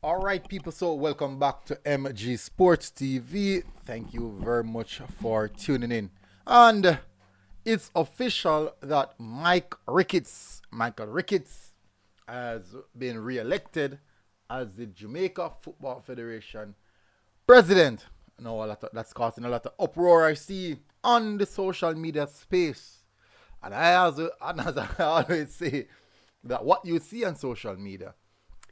All right, people. So, welcome back to MG Sports TV. Thank you very much for tuning in. And it's official that Michael Ricketts, has been re-elected as the Jamaica Football Federation president. No, that's causing a lot of uproar I see on the social media space. And as I always say, that what you see on social media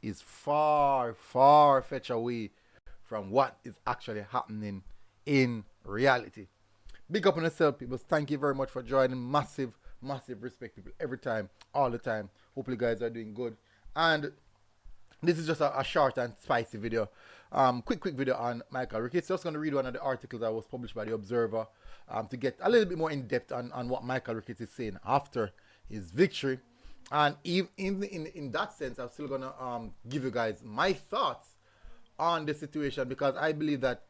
is far, far fetch away from what is actually happening in reality. Big up on yourself, people. Thank you very much for joining. Massive, massive respect, people. Every time, all the time. Hopefully, you guys are doing good. And this is just a short and spicy video. Quick video on Michael Ricketts. Just going to read one of the articles that was published by The Observer to get a little bit more in depth on what Michael Ricketts is saying after his victory. And even in that sense, I'm still going to give you guys my thoughts on the situation because I believe that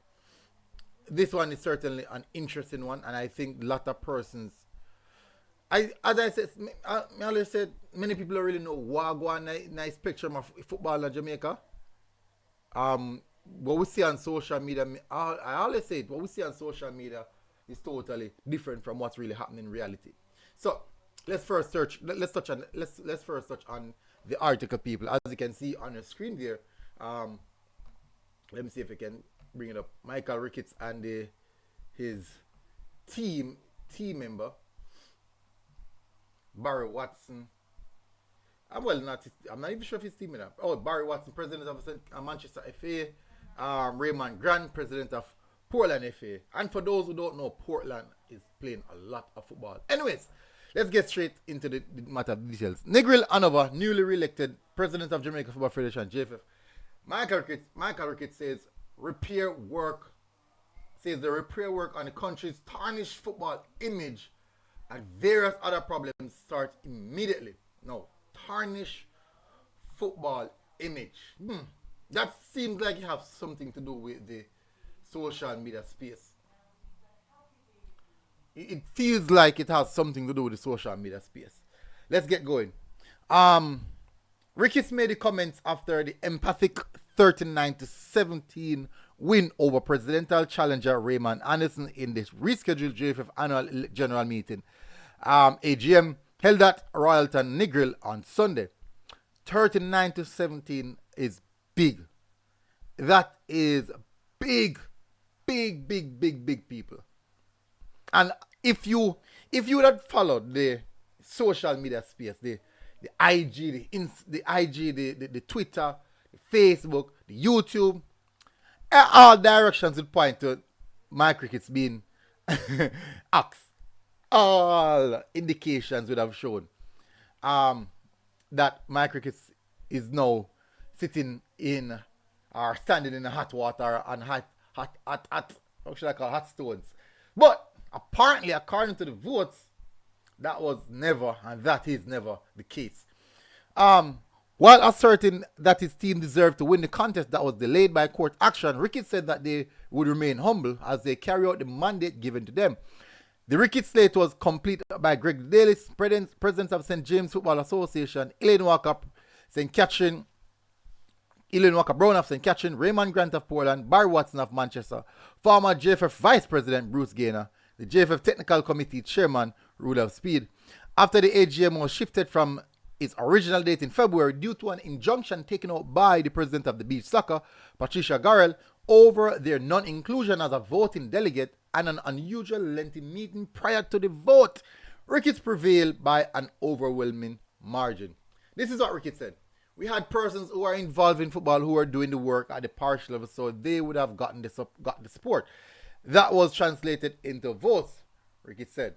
this one is certainly an interesting one. And I think a lot of persons as I said, I always said, many people don't really know what nice spectrum of football in Jamaica. What we see on social media, I always say it, what we see on social media is totally different from what's really happening in reality. So let's first touch on the article, people. As you can see on your screen there, let me see if I can bring it up. Michael Ricketts and his team member Barry Watson. I'm not even sure if he's teaming up. Oh, Barry Watson, president of Manchester FA. Raymond Grant, president of Portland FA. And for those who don't know, Portland is playing a lot of football. Anyways, let's get straight into the matter of details. Negril Hanover, newly re-elected president of Jamaica Football Federation, JFF. Michael Ricketts says the repair work on the country's tarnished football image and various other problems start immediately. No, tarnish football image. That seems like it has something to do with the social media space. It feels like it has something to do with the social media space. Let's get going. Ricketts made the comments after the emphatic 39-17 win over presidential challenger Raymond Anderson in this rescheduled JFF annual general meeting. AGM held at Royalton Negril on Sunday. 39-17 is big. That is big, big, people. And if you would have followed the social media space, the IG, the Twitter, the Facebook, the YouTube, all directions would point to Mike Ricketts being axed. All indications would have shown that Mike Ricketts is now sitting in or standing in the hot water and hot how should I call it, hot stones. But apparently, according to the votes, that was never and that is never the case. While asserting that his team deserved to win the contest that was delayed by court action, Ricketts said that they would remain humble as they carry out the mandate given to them. The Ricketts slate was completed by Greg Dalis, president of St. James Football Association, Elaine Walker Brown of St. Catherine, Raymond Grant of Portland, Barry Watson of Manchester, former JFF Vice President Bruce Gaynor, the JFF Technical Committee Chairman Rudolph Speed. After the AGM was shifted from its original date in February due to an injunction taken out by the president of the Beach Soccer, Patricia Garrell, over their non-inclusion as a voting delegate and an unusual lengthy meeting prior to the vote, Ricketts prevailed by an overwhelming margin. This is what Ricketts said. We had persons who are involved in football who are doing the work at the parish level, so they would have gotten the support. That was translated into votes, Ricketts said.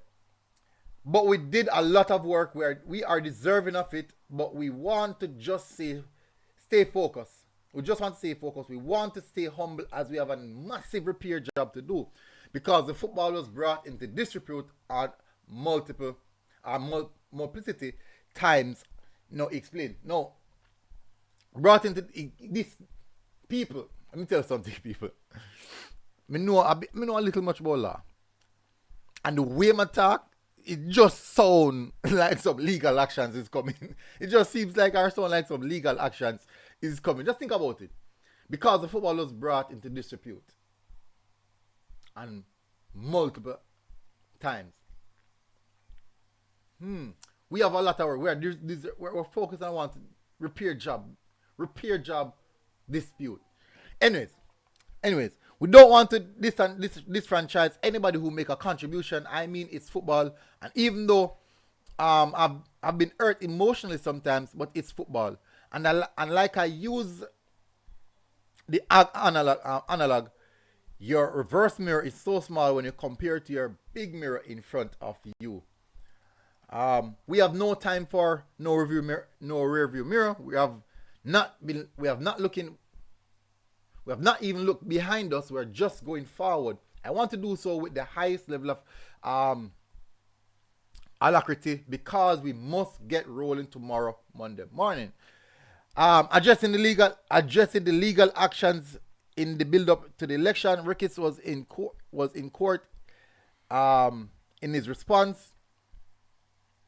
But we did a lot of work where we are deserving of it, but we want to just stay focused. We just want to stay focused. We want to stay humble as we have a massive repair job to do because the football was brought into disrepute on multiplicity times. No, explain. No, brought into this people. Let me tell you something, people. Me know a little much about law. And the way I talk, it just sounds like some legal actions is coming. It just seems like our sound like some legal actions is coming. Just think about it. because the football was brought into disrepute and multiple times. We have a lot of work. We're focused on one repair job dispute. Anyways, we don't want to disfranchise anybody who make a contribution. I mean, it's football, and even though I've been hurt emotionally sometimes, but it's football, and like I use the analog, your reverse mirror is so small when you compare it to your big mirror in front of you. We have no time for no rear view mirror. We have not even looked behind us. We're just going forward. I want to do so with the highest level of alacrity because we must get rolling tomorrow, Monday morning. Addressing the legal actions in the build-up to the election, Ricketts was in court. In his response,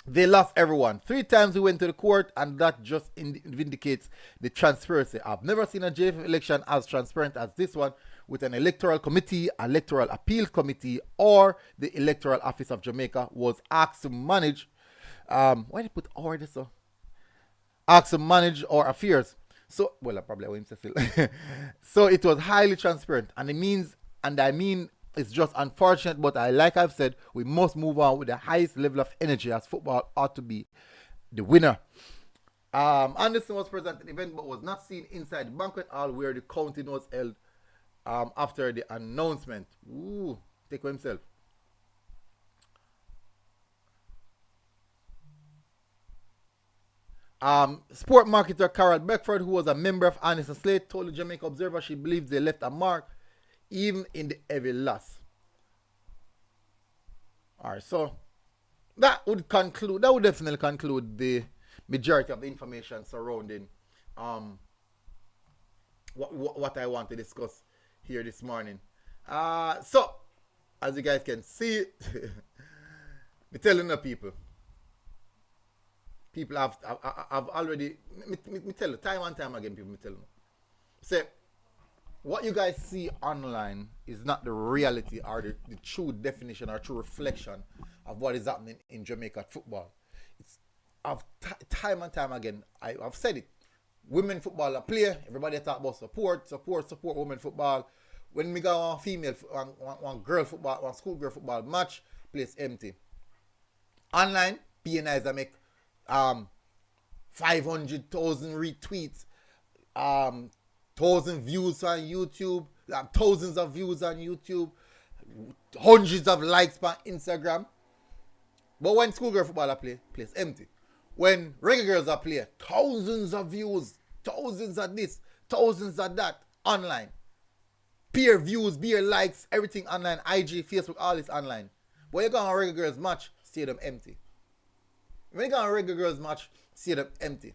they lost everyone. 3 times we went to the court, and that just vindicates the transparency. I've never seen a JFF election as transparent as this one, with an electoral committee, electoral appeals committee, or the Electoral Office of Jamaica was asked to manage. Why did they put "or" this? Asked to manage our affairs. So, well, I probably won't say still. So it was highly transparent, and I mean, it's just unfortunate, but like I've said, we must move on with the highest level of energy, as football ought to be the winner. Anderson was present at the event but was not seen inside the banquet hall where the counting was held after the announcement. Ooh, take for himself. Sport marketer Carol Beckford, who was a member of Anderson Slate, told the Jamaica Observer she believes they left a mark even in the heavy loss. Alright, so that would definitely conclude the majority of the information surrounding what I want to discuss here this morning. So as you guys can see, me telling the people have already me tell you time and time again, people me tell them. Say what you guys see online is not the reality or the true definition or true reflection of what is happening in Jamaica football. It's time and time again, I've said it. Women football are play. Everybody talk about support women football. When we go on female, one girl football, one school girl football match, place empty. Online, PNIs that make 500,000 retweets, 1,000 views on YouTube, thousands of views on YouTube, hundreds of likes on Instagram. But when schoolgirl football are play, place empty. When reggae girls are play, thousands of views, thousands of this, thousands of that online. Peer views, peer likes, everything online, IG, Facebook, all this online. But you go on reggae girls match, stadium empty. When you go on reggae girls match, stadium empty.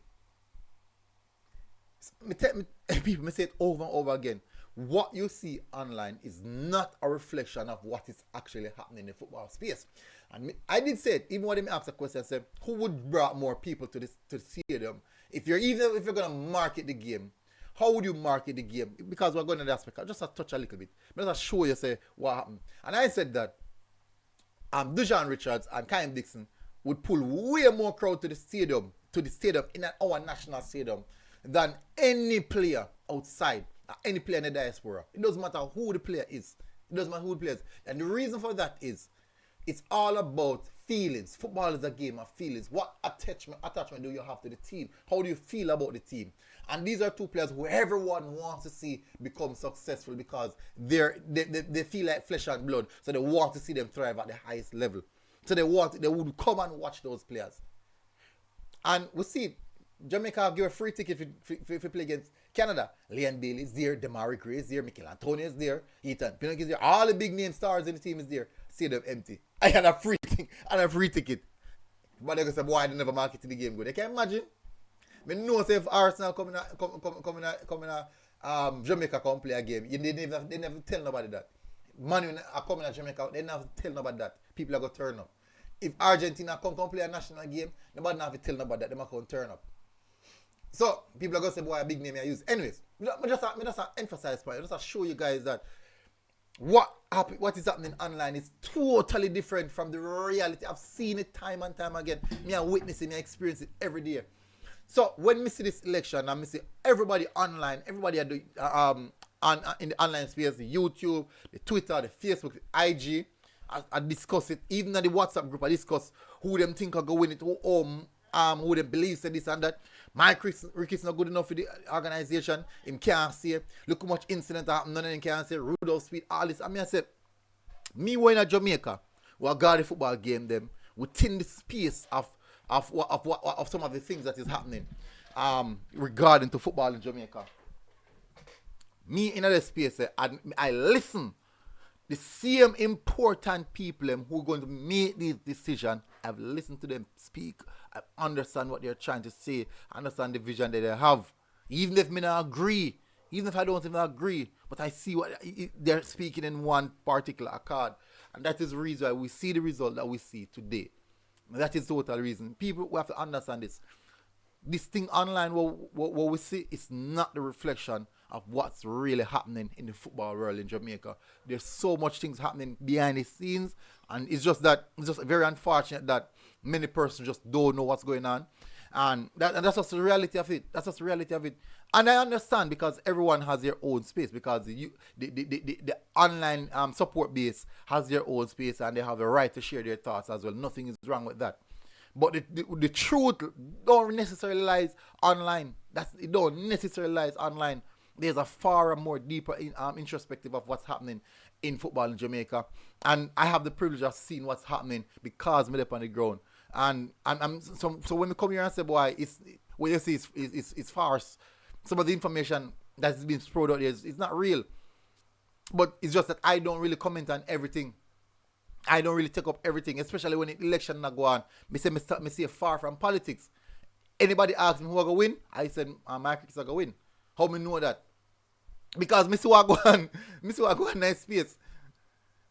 People say it over and over again. What you see online is not a reflection of what is actually happening in the football space. And I did say it, even when they asked a question, I said, who would bring more people to the stadium? If you're gonna market the game, how would you market the game? Because we're going to the aspect, just to touch a little bit. But just show you say what happened. And I said that Dujan Richards and Kyle Dixon would pull way more crowd to the stadium in our national stadium than any player outside, any player in the diaspora. It doesn't matter who the player is. It doesn't matter who the player is. And the reason for that is it's all about feelings. Football is a game of feelings. What attachment do you have to the team? How do you feel about the team? And these are two players who everyone wants to see become successful because they feel like flesh and blood. So they want to see them thrive at the highest level. So they would come and watch those players. And we see Jamaica give a free ticket if you play against Canada. Leon Bailey is there, Damari Gray is there, Micheal Antonio is there, Ethan Pinnock is there. All the big name stars in the team is there. See them empty. I had a free ticket. But they go say, boy, they never market the game good. They can imagine. I know if Arsenal come in Jamaica come play a game, they never tell nobody that. Man are coming to Jamaica, they never tell nobody that. People are going to turn up. If Argentina come play a national game, nobody never tell nobody that. They might come turn up. So people are gonna say, boy, a big name I use. Anyways, me just emphasize point. I just show you guys that what is happening online is totally different from the reality. I've seen it time and time again. Me I witness it, me I experience it every day. So when we see this election and we see everybody online, everybody at the in the online space, the YouTube, the Twitter, the Facebook, the IG, I discuss it. Even in the WhatsApp group, I discuss who them think are going it, who them believe say this and that. Micheal Ricketts not good enough for the organization. Him can't say. Look how much incident happened. None of them can say. Rudolph Sweet, all this. I mean, I said, me when in Jamaica, we got the football game them within the space of some of the things that is happening regarding to football in Jamaica. Me in that space, I listen. The same important people who are going to make these decisions, I've listened to them speak. I understand what they're trying to say. I understand the vision that they have. Even if I don't agree, even if I don't even agree, but I see what they're speaking in one particular accord. And that is the reason why we see the result that we see today. That is the total reason. People, we have to understand this. This thing online, what we see, is not the reflection of what's really happening in the football world in Jamaica. There's so much things happening behind the scenes, and it's just very unfortunate that many persons just don't know what's going on. And that's just the reality of it. That's just the reality of it. And I understand because everyone has their own space, because the online support base has their own space and they have a right to share their thoughts as well. Nothing is wrong with that. But the truth don't necessarily lies online. It don't necessarily lies online. There's a far more deeper introspective of what's happening in football in Jamaica. And I have the privilege of seeing what's happening because I'm up on the ground. And so when we come here and say, boy, what you see is farce. Some of the information that's been spread out there is not real. But it's just that I don't really comment on everything. I don't really take up everything, especially when the election not go on. Me say far from politics. Anybody asks me who I go win, I said my crickets are go win. How me know that? Because me see what go on nice space.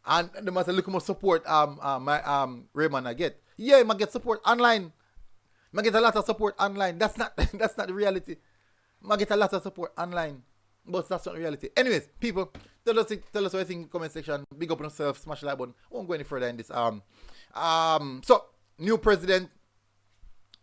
And they must look more support my Raymond I get. Yeah, I get support online. I get a lot of support online. That's not the reality. I get a lot of support online. But that's not the reality. Anyways, people, tell us what you think in the comment section. Big up on yourself, smash the like button. I won't go any further in this. So new president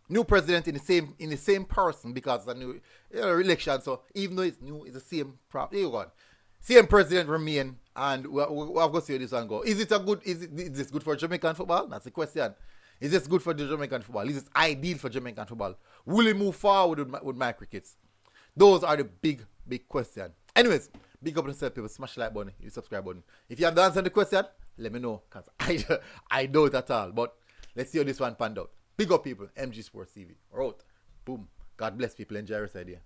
in the same person, because it's a new election. So even though it's new, it's the same problem. Here you go. Same president remain, and we have to see how this one go. Is this good for Jamaican football? That's the question. Is this good for the Jamaican football? Is this ideal for Jamaican football? Will he move forward with my crickets? Those are the big questions. Anyways, big up on yourself, people. Smash the like button, the subscribe button. If you have the answer to the question, let me know, because I don't at all. But let's see how this one panned out. Big up, people. MG Sports TV. We're out. Boom. God bless, people. Enjoy your rest of the day.